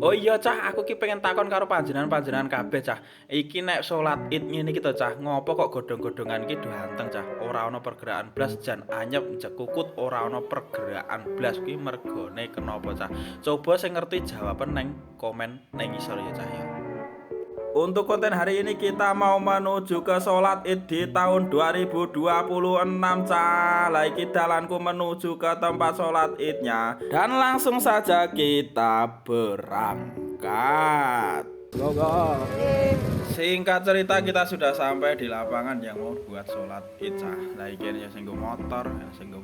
Oh iya cah, aku ki pengen takon karo panjenengan-panjenengan kabeh cah. Iki nek salat Id ngene iki to cah, ngopo kok godhong-godhongan ki do anteng cah? Ora ana pergerakan blas jan anyep jekukut ora ana pergerakan blas kuwi mergone kenapa cah? Coba sing ngerti jawaban neng komen neng ngisor ya cah ya. Untuk konten hari ini kita mau menuju ke sholat Id di tahun 2026 cah. Lagi dalanku menuju ke tempat sholat Idnya. Dan langsung saja kita berangkat. Go go. Singkat cerita kita sudah sampai di lapangan yang mau buat sholat Id cah. Lah iki ana sing nggo motor, ana sing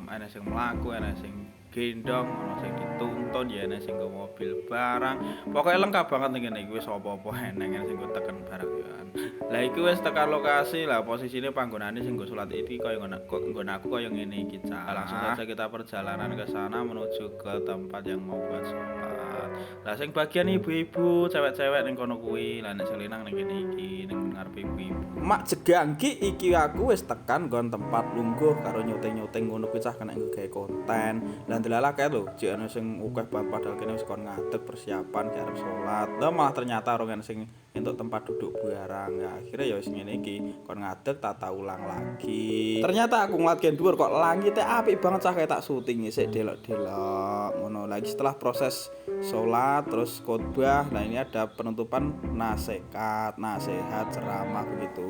mlaku, ana sing gendong, ana sing dituntun, ya ana sing nggo mobil barang. Pokoknya lengkap banget ning kene iki wis apa-apa eneng sing nggo teken barang ya kan. Lah iki wis tekan lokasi, lah posisine panggonane sing nggo sholat Id iki kaya nggon aku kaya ngene iki cah. Langsung saja kita perjalanan ke sana menuju ke tempat yang mau buat sholat. Lah sing bagian ibu-ibu, cewek-cewek ning kono kuwi, lah nek sing lanang ning kene iki ning ngarepe ibu-ibu. Mak jegang ki iki aku wis tekan nggon tempat lungguh karo nyuting-nyuting ngono kuwi cah kena gawe konten. Lah ndelalah kae lho, jek ana sing akeh banget padahal kene wis kon ngadeg persiapan ki arep salat. Lah malah ternyata ora ana sing entuk tempat duduk barang. Ya akhirnya ya wis ngene iki, kon ngadeg tata ulang lagi. Ternyata aku ngeliat gen dhuwur kok langite apik banget cah kayak tak syuting sik delok-delok ngono. Lagi setelah proses sholat terus khotbah, nah ini ada penutupan nasihat, ceramah begitu.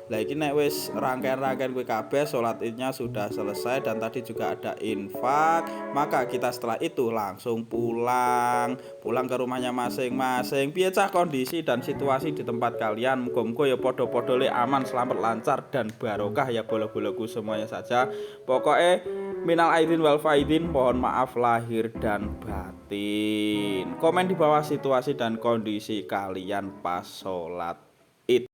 Lah iki nek wis rangkaian-rangkaian kuwi kabeh sholat Idnya sudah selesai dan tadi juga ada infak, maka kita setelah itu langsung pulang ke rumahnya masing-masing. Piye cah kondisi dan situasi di tempat kalian? Muga-muga ya padha-padha le aman, selamat, lancar dan barokah ya bolo-boloku semuanya saja. Pokoknya minal aidin wal faidin, mohon maaf lahir dan batin. Komen di bawah situasi dan kondisi kalian pas sholat Id.